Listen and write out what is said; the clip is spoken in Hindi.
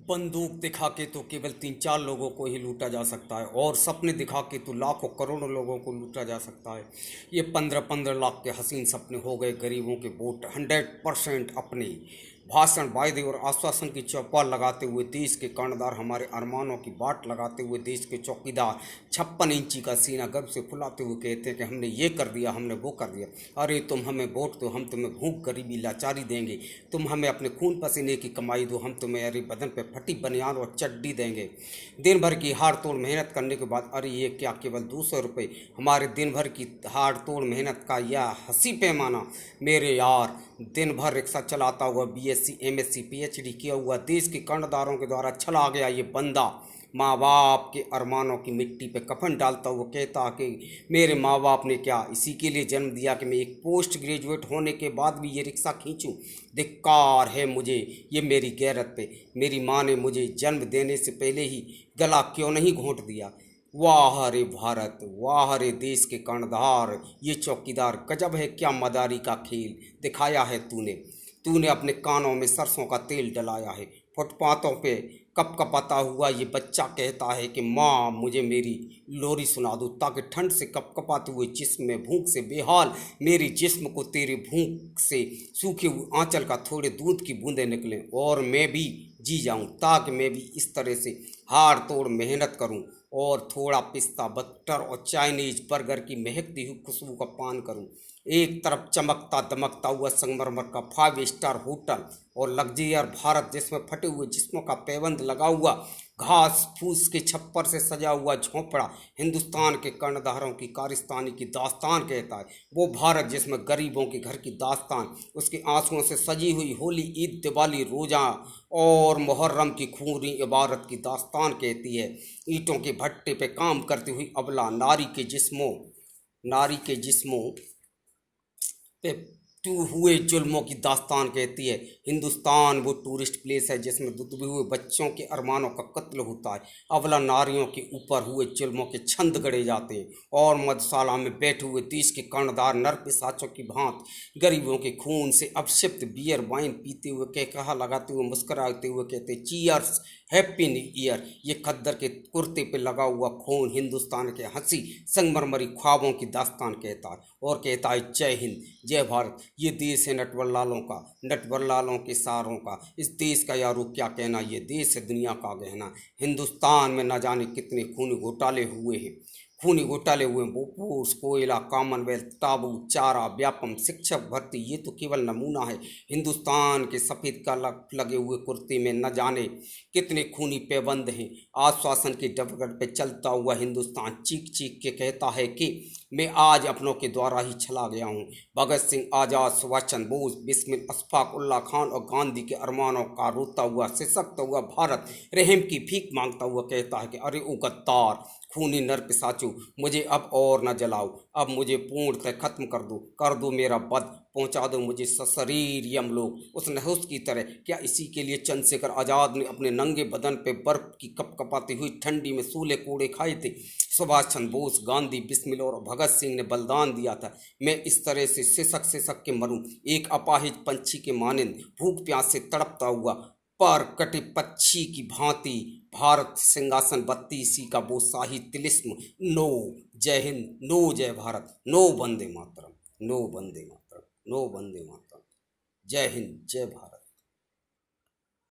बंदूक दिखा के तो केवल 3-4 लोगों को ही लूटा जा सकता है और सपने दिखा के तो लाखों करोड़ों लोगों को लूटा जा सकता है। ये 15-15 लाख के हसीन सपने हो गए गरीबों के वोट 100% अपने भाषण वायदे और आश्वासन की चौपाल लगाते हुए देश के कर्णधार, हमारे अरमानों की बाट लगाते हुए देश के चौकीदार 56 इंची का सीना गर्व से फुलाते हुए कहते हैं कि हमने ये कर दिया, हमने वो कर दिया। अरे तुम हमें वोट दो, हम तुम्हें भूख गरीबी लाचारी देंगे। तुम हमें अपने खून पसीने की कमाई दो, हम तुम्हें अरे बदन पे फटी बनियान और चड्डी देंगे। दिन भर की हाड़ तोड़ मेहनत करने के बाद अरे ये क्या केवल 200 रुपये, हमारे दिन भर की हाड़ तोड़ मेहनत का यह हंसी पैमाना। मेरे यार, दिन भर रिक्शा चलाता हुआ बीएससी एमएससी पीएचडी किया हुआ देश के कर्णधारों के द्वारा छला गया ये बंदा माँ बाप के अरमानों की मिट्टी पे कफन डालता हुआ कहता कि मेरे माँ बाप ने क्या इसी के लिए जन्म दिया कि मैं एक पोस्ट ग्रेजुएट होने के बाद भी ये रिक्शा खींचूं। धिक्कार है मुझे, ये मेरी गैरत पे। मेरी माँ ने मुझे जन्म देने से पहले ही गला क्यों नहीं घोंट दिया। वाह रे भारत, वाह रे देश के कर्णधार, ये चौकीदार गजब है, क्या मदारी का खेल दिखाया है तूने। तूने अपने कानों में सरसों का तेल डलाया है। फुटपाथों पे कपकपाता हुआ ये बच्चा कहता है कि माँ मुझे मेरी लोरी सुना दो, ताकि ठंड से कपकपाते हुए जिस्म में भूख से बेहाल मेरी जिस्म को तेरे भूख से सूखे हुए आंचल का थोड़े दूध की बूंदें निकलें और मैं भी जी जाऊं, ताकि मैं भी इस तरह से हाड़ तोड़ मेहनत करूं और थोड़ा पिस्ता बटर और चाइनीज बर्गर की महकती हुई खुशबू का पान करूं। एक तरफ चमकता दमकता हुआ संगमरमर का 5 स्टार होटल और लग्जरियर भारत, जिसमें फटे हुए जिस्मों का पैबंद लगा हुआ घास फूस के छप्पर से सजा हुआ झोंपड़ा हिंदुस्तान के कर्णधारों की कारस्तानी की दास्तान कहता है। वो भारत जिसमें गरीबों के घर की दास्तान उसके आंसुओं से सजी हुई होली ईद दिवाली रोजा और मुहर्रम की खूनी इबारत की दास्तान कहती है। ईंटों के भट्टे पे काम करती हुई अबला नारी के जिस्मों पे टू हुए जुल्मों की दास्तान कहती है। हिंदुस्तान वो टूरिस्ट प्लेस है जिसमें दुबे हुए बच्चों के अरमानों का कत्ल होता है, अवला नारियों के ऊपर हुए जुल्मों के छंद गढ़े जाते हैं और मधुशाला में बैठे हुए देश के कर्णधार नर पिशाचों की भांत गरीबों के खून से अपशिप्त बियर वाइन पीते हुए कहकहा लगाते हुए मुस्कराते हुए कहते चीयर्स हैप्पी न्यू ईयर। ये खद्दर के कुर्ते पे लगा हुआ खून हिंदुस्तान के हंसी संगमरमरी ख्वाबों की दास्तान कहता है और कहता है जय हिंद जय भारत। ये देश है नटवरलालों के सारों का। इस देश का यारो क्या कहना, ये देश है दुनिया का गहना। हिंदुस्तान में न जाने कितने खूनी घोटाले हुए बोफोर्स, कोयला, कॉमनवेल्थ, टाबू, चारा, व्यापम, शिक्षक भर्ती, ये तो केवल नमूना है। हिंदुस्तान के सफ़ेद कलक लगे हुए कुर्ते में न जाने कितने खूनी पैबंद हैं। आश्वासन के डबगट पे चलता हुआ हिंदुस्तान चीख चीख के कहता है कि मैं आज अपनों के द्वारा ही छला गया हूँ। भगत सिंह, आज़ाद, सुभाष चंद्र बोस, बिस्मिल, अशफाक उल्ला खान और गांधी के अरमानों का रोता हुआ सिसकता हुआ भारत रहम की भीख मांगता हुआ कहता है कि अरे ओ गद्दार खूनी नर पिशाचू, मुझे अब और न जलाओ, अब मुझे पूर्णतः खत्म कर दो मेरा वध, पहुंचा दो मुझे सशरीर यमलोक उस नहुस की तरह। क्या इसी के लिए चंद्रशेखर आज़ाद ने अपने नंगे बदन पे बर्फ की कपकपाती हुई ठंडी में सूले कोड़े खाए थे? सुभाष चंद्र बोस, गांधी, बिस्मिल और भगत सिंह ने बलिदान दिया था मैं इस तरह से सिसक के मरूं, एक अपाहिज पंछी के मानिंद भूख प्यास से तड़पता हुआ पर कटे पक्षी की भांति। भारत सिंहासन 32 का वो शाही तिलिस्म। नो जय हिंद, नो जय Bharat, no Vande Mataram, no Vande Mataram, no Vande Mataram. जय हिंद जय भारत।